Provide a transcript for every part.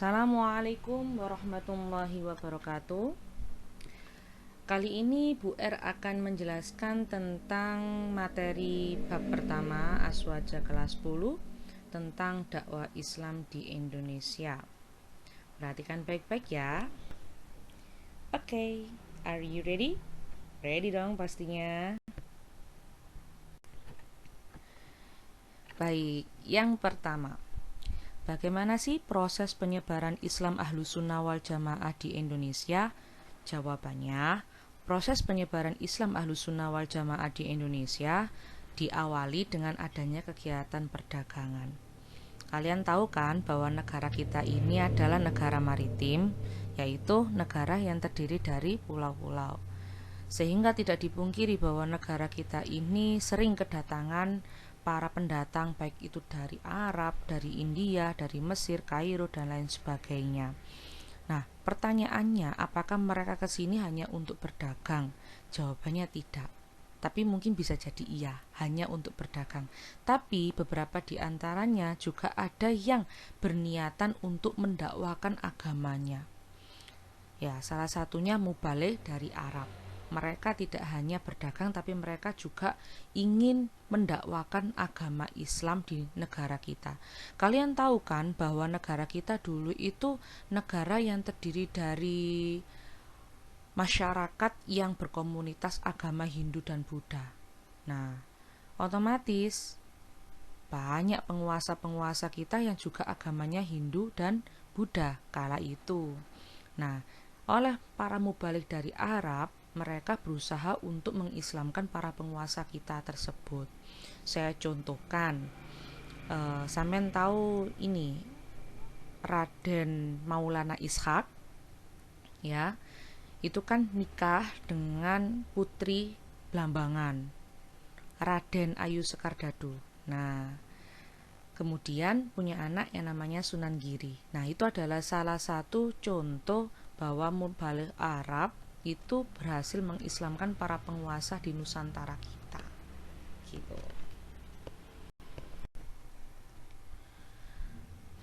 Assalamualaikum warahmatullahi wabarakatuh. Kali ini Bu R akan menjelaskan tentang materi bab pertama Aswaja kelas 10 tentang dakwah Islam di Indonesia. Perhatikan baik-baik ya. Oke, are you ready? Ready dong pastinya. Baik, yang pertama, bagaimana sih proses penyebaran Islam Ahlus Sunnah wal Jamaah di Indonesia? Jawabannya, proses penyebaran Islam Ahlus Sunnah wal Jamaah di Indonesia diawali dengan adanya kegiatan perdagangan. Kalian tahu kan bahwa negara kita ini adalah negara maritim, yaitu negara yang terdiri dari pulau-pulau. Sehingga tidak dipungkiri bahwa negara kita ini sering kedatangan para pendatang, baik itu dari Arab, dari India, dari Mesir, Kairo, dan lain sebagainya. Nah, pertanyaannya, apakah mereka ke sini hanya untuk berdagang? Jawabannya tidak. Tapi mungkin bisa jadi iya, hanya untuk berdagang. Tapi beberapa di antaranya juga ada yang berniatan untuk mendakwakan agamanya. Ya, salah satunya mubalik dari Arab. Mereka tidak hanya berdagang, tapi mereka juga ingin mendakwakan agama Islam di negara kita. Kalian tahu kan bahwa negara kita dulu itu negara yang terdiri dari masyarakat yang berkomunitas agama Hindu dan Buddha. Nah, otomatis banyak penguasa-penguasa kita yang juga agamanya Hindu dan Buddha kala itu. Nah, oleh para mubalik dari Arab, mereka berusaha untuk mengislamkan para penguasa kita tersebut. Saya contohkan, sampean tahu ini Raden Maulana Ishak, ya, itu kan nikah dengan putri Blambangan, Raden Ayu Sekardadu. Nah, kemudian punya anak yang namanya Sunan Giri. Nah, itu adalah salah satu contoh bahwa mubalik Arab itu berhasil mengislamkan para penguasa di Nusantara kita. Gitu.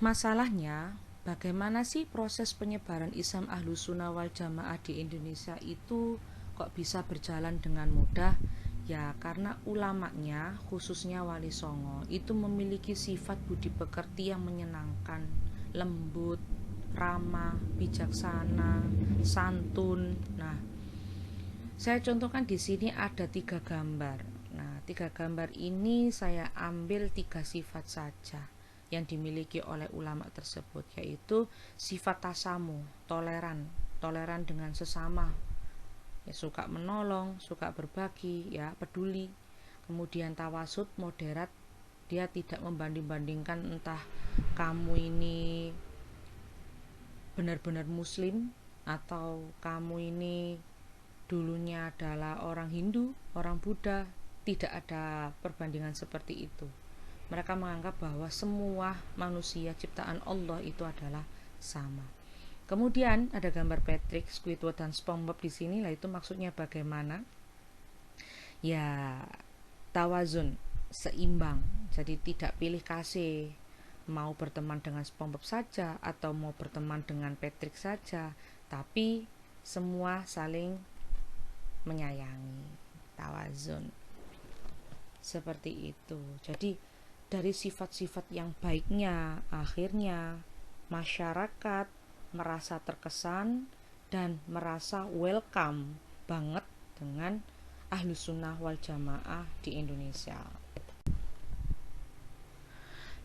Masalahnya, bagaimana sih proses penyebaran Islam Ahlus Sunnah wal Jamaah di Indonesia itu kok bisa berjalan dengan mudah? Ya, karena ulamanya, khususnya Wali Songo, itu memiliki sifat budi pekerti yang menyenangkan, lembut, ramah, bijaksana, santun. Nah, saya contohkan di sini ada 3 gambar. Nah, 3 gambar ini saya ambil 3 sifat saja yang dimiliki oleh ulama tersebut, yaitu sifat tasamu, toleran dengan sesama, ya, suka menolong, suka berbagi, ya, peduli. Kemudian tawasud, moderat, dia tidak membanding-bandingkan entah kamu ini benar-benar muslim atau kamu ini dulunya adalah orang Hindu, orang Buddha. Tidak ada perbandingan seperti itu. Mereka menganggap bahwa semua manusia ciptaan Allah itu adalah sama. Kemudian ada gambar Patrick, Squidward, dan SpongeBob di sini. Lah itu maksudnya bagaimana? Ya, tawazun, seimbang. Jadi tidak pilih kasih, mau berteman dengan SpongeBob saja atau mau berteman dengan Patrick saja, tapi semua saling menyayangi. Tawazun. Seperti itu. Jadi dari sifat-sifat yang baiknya, akhirnya masyarakat merasa terkesan dan merasa welcome banget dengan Ahlus Sunnah wal Jamaah di Indonesia.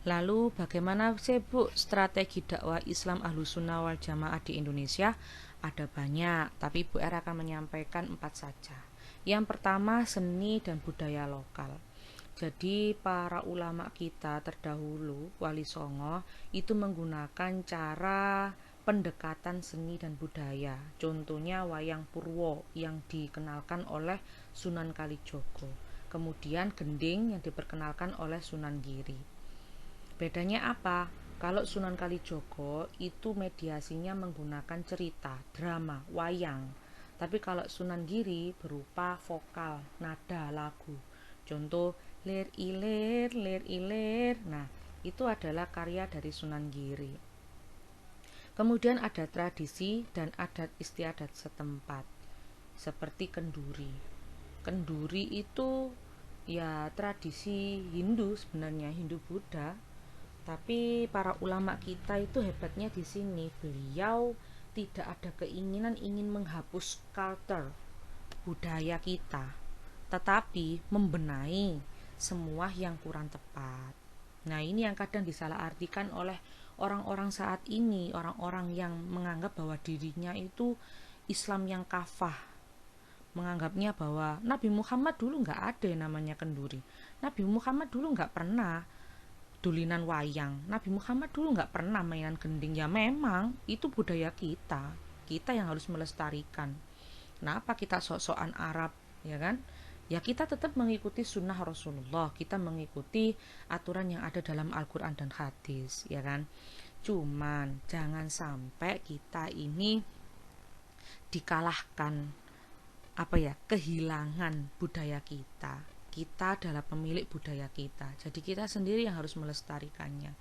Lalu bagaimana sih Bu strategi dakwah Islam Ahlus Sunnah wal Jamaah di Indonesia? Ada banyak, tapi Bu R akan menyampaikan 4 saja. Yang pertama, seni dan budaya lokal. Jadi para ulama kita terdahulu, Wali Songo, itu menggunakan cara pendekatan seni dan budaya. Contohnya wayang Purwo yang dikenalkan oleh Sunan Kalijogo. Kemudian gending yang diperkenalkan oleh Sunan Giri. Bedanya apa? Kalau Sunan Kalijogo itu mediasinya menggunakan cerita, drama, wayang. Tapi kalau Sunan Giri berupa vokal, nada, lagu. Contoh lir ilir. Nah, itu adalah karya dari Sunan Giri. Kemudian ada tradisi dan adat istiadat setempat, seperti kenduri. Kenduri itu ya tradisi Hindu sebenarnya, Hindu Buddha. Tapi para ulama kita itu hebatnya di sini, beliau tidak ada keinginan ingin menghapus culture budaya kita, tetapi membenahi semua yang kurang tepat. Nah, ini yang kadang disalahartikan oleh orang-orang saat ini, orang-orang yang menganggap bahwa dirinya itu Islam yang kafah, menganggapnya bahwa Nabi Muhammad dulu nggak ada yang namanya kenduri. Nabi Muhammad dulu nggak pernah dulinan wayang. Nabi Muhammad dulu nggak pernah mainan gending. Ya memang itu budaya kita. Kita yang harus melestarikan. Kenapa kita sok-sokan Arab, ya kan? Ya kita tetap mengikuti sunnah Rasulullah. Kita mengikuti aturan yang ada dalam Al-Quran dan hadis, ya kan? Cuman jangan sampai kita ini dikalahkan kehilangan budaya kita. Kita adalah pemilik budaya kita, jadi kita sendiri yang harus melestarikannya.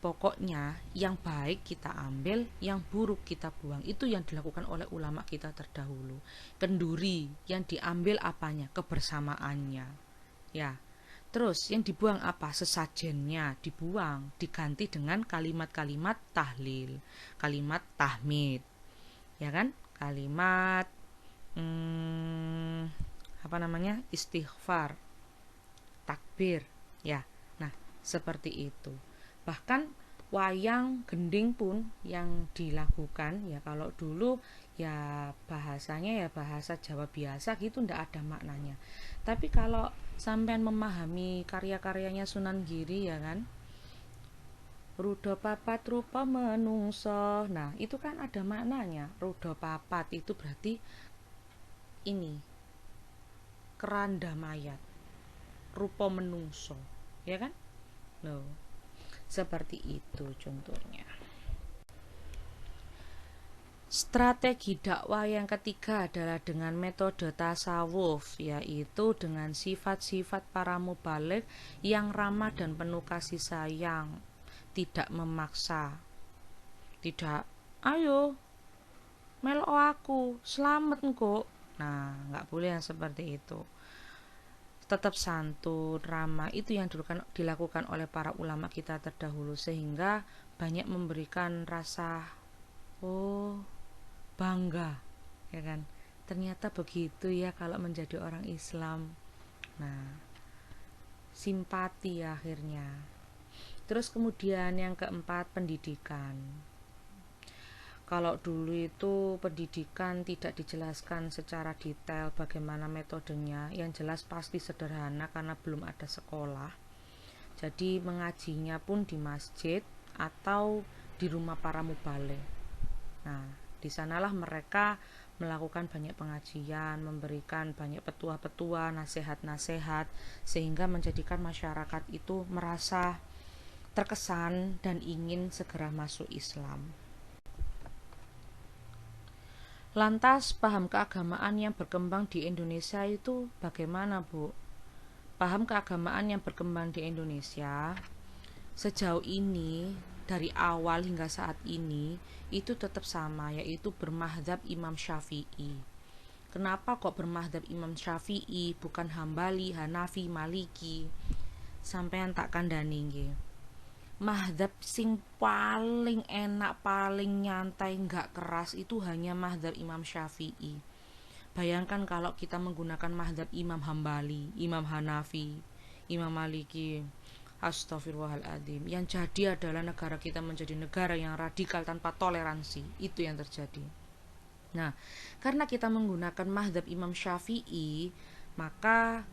Pokoknya yang baik kita ambil, yang buruk kita buang. Itu yang dilakukan oleh ulama kita terdahulu. Kenduri yang diambil apanya? Kebersamaannya, ya. Terus yang dibuang apa? Sesajennya dibuang, diganti dengan kalimat-kalimat tahlil, kalimat tahmid, ya kan? Kalimat istighfar, takbir, ya. Nah, seperti itu. Bahkan wayang gending pun yang dilakukan, ya kalau dulu ya bahasanya ya bahasa Jawa biasa gitu, ndak ada maknanya. Tapi kalau sampean memahami karya-karyanya Sunan Giri, ya kan, Ruda papat rupa menungso, nah itu kan ada maknanya. Ruda papat itu berarti ini keranda mayat, rupa menungso, ya kan? No, seperti itu contohnya. Strategi dakwah yang ketiga adalah dengan metode tasawuf, yaitu dengan sifat-sifat para mubaligh yang ramah dan penuh kasih sayang, tidak memaksa, tidak ayo melok aku selamat kok. Nah, nggak boleh yang seperti itu. Tetap santun, ramah, itu yang dilakukan oleh para ulama kita terdahulu, sehingga banyak memberikan rasa bangga, ya kan? Ternyata begitu ya kalau menjadi orang Islam. Nah, simpati akhirnya. Terus kemudian yang keempat, pendidikan. Kalau dulu itu pendidikan tidak dijelaskan secara detail bagaimana metodenya, yang jelas pasti sederhana karena belum ada sekolah. Jadi mengajinya pun di masjid atau di rumah para mubaligh. Nah, di sanalah mereka melakukan banyak pengajian, memberikan banyak petua-petua, nasihat-nasihat, sehingga menjadikan masyarakat itu merasa terkesan dan ingin segera masuk Islam. Lantas paham keagamaan yang berkembang di Indonesia itu bagaimana, Bu? Paham keagamaan yang berkembang di Indonesia sejauh ini dari awal hingga saat ini itu tetap sama, yaitu bermadzhab Imam Syafi'i. Kenapa kok bermadzhab Imam Syafi'i bukan Hambali, Hanafi, Maliki? Sampean tak kandhani nggih. Mazhab sing paling enak, paling nyantai, nggak keras itu hanya mazhab Imam Syafi'i. Bayangkan kalau kita menggunakan mazhab Imam Hambali, Imam Hanafi, Imam Maliki, astagfirullahaladzim, yang jadi adalah negara kita menjadi negara yang radikal tanpa toleransi. Itu yang terjadi. Nah, karena kita menggunakan mazhab Imam Syafi'i, maka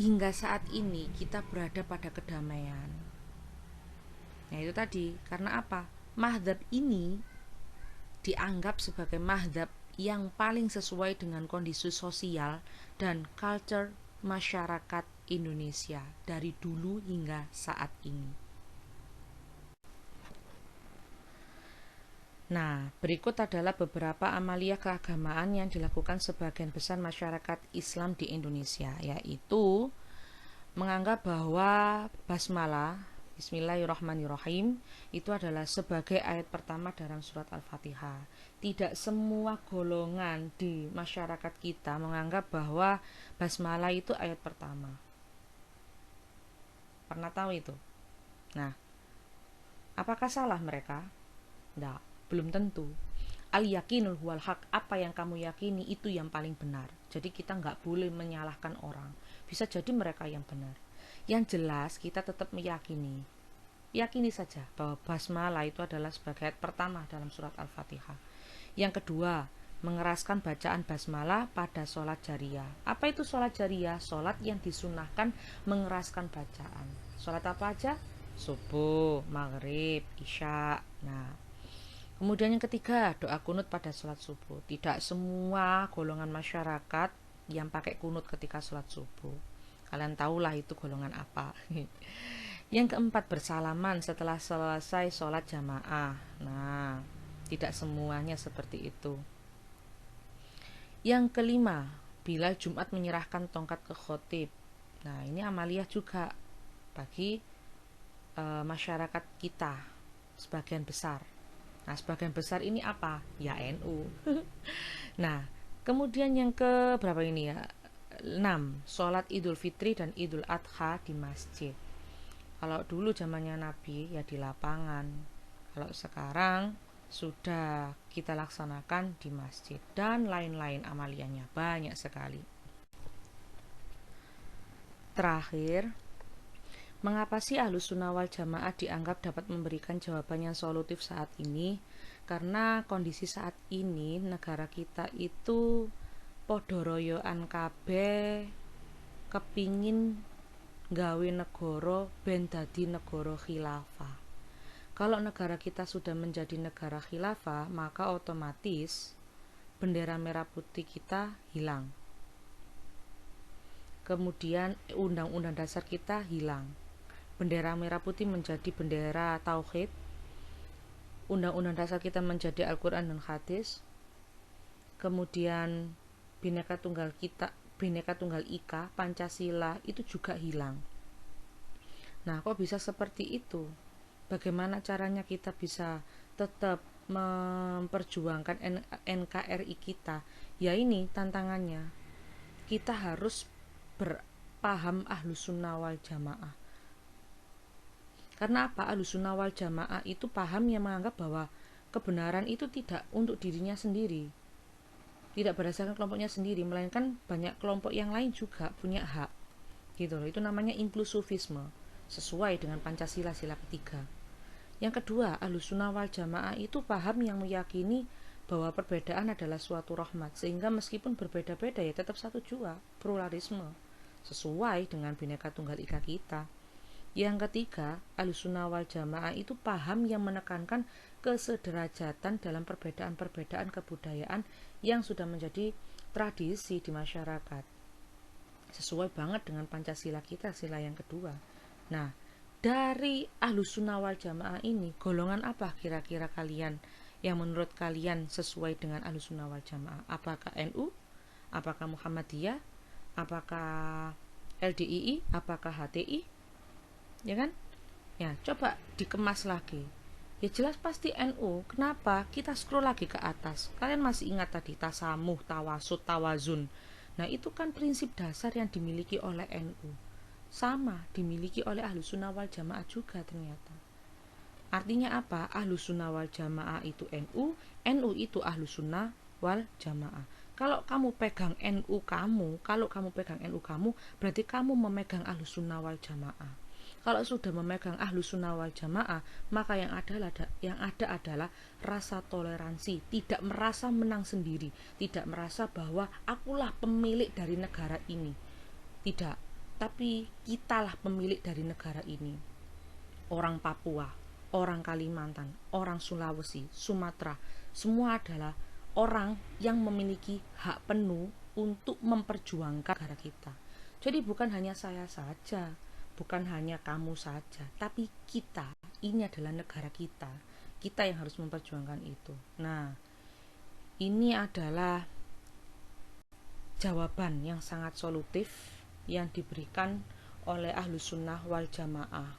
hingga saat ini kita berada pada kedamaian. Nah itu tadi, karena apa? Mazhab ini dianggap sebagai mazhab yang paling sesuai dengan kondisi sosial dan culture masyarakat Indonesia dari dulu hingga saat ini. Nah, berikut adalah beberapa amalia keagamaan yang dilakukan sebagian besar masyarakat Islam di Indonesia, yaitu menganggap bahwa basmalah Bismillahirrahmanirrahim itu adalah sebagai ayat pertama dalam surat Al-Fatihah. Tidak semua golongan di masyarakat kita menganggap bahwa basmalah itu ayat pertama. Pernah tahu itu? Nah, apakah salah mereka? Tidak, belum tentu. Al-yakinul huwal haq, apa yang kamu yakini itu yang paling benar. Jadi kita nggak boleh menyalahkan orang. Bisa jadi mereka yang benar. Yang jelas kita tetap meyakini. Yakini saja bahwa basmalah itu adalah sebagai ayat pertama dalam surat Al-Fatihah. Yang kedua, mengeraskan bacaan basmalah pada sholat jariyah. Apa itu sholat jariyah? Sholat yang disunahkan mengeraskan bacaan. Sholat apa aja? Subuh, maghrib, isya. Nah, kemudian yang ketiga, doa kunut pada sholat subuh. Tidak semua golongan masyarakat yang pakai kunut ketika sholat subuh. Kalian tahulah itu golongan apa. Yang keempat, bersalaman setelah selesai sholat jamaah. Nah, tidak semuanya seperti itu. Yang kelima, bila Jumat menyerahkan tongkat ke khotib. Nah, ini amaliyah juga bagi masyarakat kita sebagian besar. Nah, sebagian besar ini apa? Ya NU. Nah, kemudian yang ke berapa ini ya? 6. Sholat Idul Fitri dan Idul Adha di masjid. Kalau dulu zamannya Nabi ya di lapangan. Kalau sekarang sudah kita laksanakan di masjid dan lain-lain amaliyahnya banyak sekali. Terakhir, mengapa sih Ahlus Sunnah wal Jamaah dianggap dapat memberikan jawaban yang solutif saat ini? Karena kondisi saat ini negara kita itu podoroyoan kabeh kepingin gawe negara ben dadi negara khilafah. Kalau negara kita sudah menjadi negara khilafah, maka otomatis bendera merah putih kita hilang. Kemudian undang-undang dasar kita hilang. Bendera merah putih menjadi bendera tauhid. Undang-undang dasar kita menjadi Al-Quran dan Hadis. Kemudian Bhinneka Tunggal Ika, Pancasila itu juga hilang. Nah, kok bisa seperti itu? Bagaimana caranya kita bisa tetap memperjuangkan NKRI kita? Ya ini tantangannya. Kita harus berpaham Ahlus Sunnah wal Jamaah. Karena apa? Ahlus Sunnah wal Jamaah itu paham yang menganggap bahwa kebenaran itu tidak untuk dirinya sendiri, tidak berdasarkan kelompoknya sendiri, melainkan banyak kelompok yang lain juga punya hak, gitu loh. Itu namanya inklusifisme, sesuai dengan Pancasila sila ketiga. Yang kedua, Ahlus Sunnah wal Jamaah itu paham yang meyakini bahwa perbedaan adalah suatu rahmat, sehingga meskipun berbeda-beda ya tetap satu jua, pluralisme, sesuai dengan Bhinneka Tunggal Ika kita. Yang ketiga, Ahlus Sunnah wal Jamaah itu paham yang menekankan kesederajatan dalam perbedaan-perbedaan kebudayaan yang sudah menjadi tradisi di masyarakat, sesuai banget dengan Pancasila kita, sila yang kedua. Nah, dari Ahlus Sunnah wal Jamaah ini, golongan apa kira-kira kalian yang menurut kalian sesuai dengan Ahlus Sunnah wal Jamaah? Apakah NU? Apakah Muhammadiyah? Apakah LDII? Apakah HTI? Ya kan? Ya, coba dikemas lagi. Ya jelas pasti NU. Kenapa? Kita scroll lagi ke atas. Kalian masih ingat tadi tasamuh, tawasud, tawazun. Nah, itu kan prinsip dasar yang dimiliki oleh NU. Sama dimiliki oleh Ahlus Sunnah wal Jamaah juga ternyata. Artinya apa? Ahlus Sunnah wal Jamaah itu NU, NU itu Ahlus Sunnah wal Jamaah. Kalau kamu pegang NU kamu, berarti kamu memegang Ahlus Sunnah wal Jamaah. Kalau sudah memegang Ahlus Sunnah wal Jamaah, maka yang ada adalah rasa toleransi, tidak merasa menang sendiri, tidak merasa bahwa akulah pemilik dari negara ini. Tidak, tapi kitalah pemilik dari negara ini. Orang Papua, orang Kalimantan, orang Sulawesi, Sumatera, semua adalah orang yang memiliki hak penuh untuk memperjuangkan negara kita. Jadi bukan hanya saya saja, bukan hanya kamu saja, tapi kita, ini adalah negara kita. Kita yang harus memperjuangkan itu. Nah, ini adalah jawaban yang sangat solutif yang diberikan oleh Ahlus Sunnah wal Jamaah.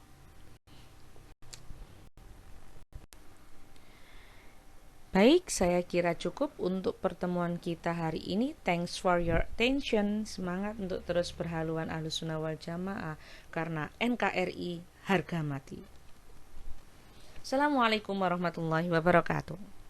Baik, saya kira cukup untuk pertemuan kita hari ini. Thanks for your attention. Semangat untuk terus berhaluan Ahlussunnah wal Jamaah karena NKRI harga mati. Assalamualaikum warahmatullahi wabarakatuh.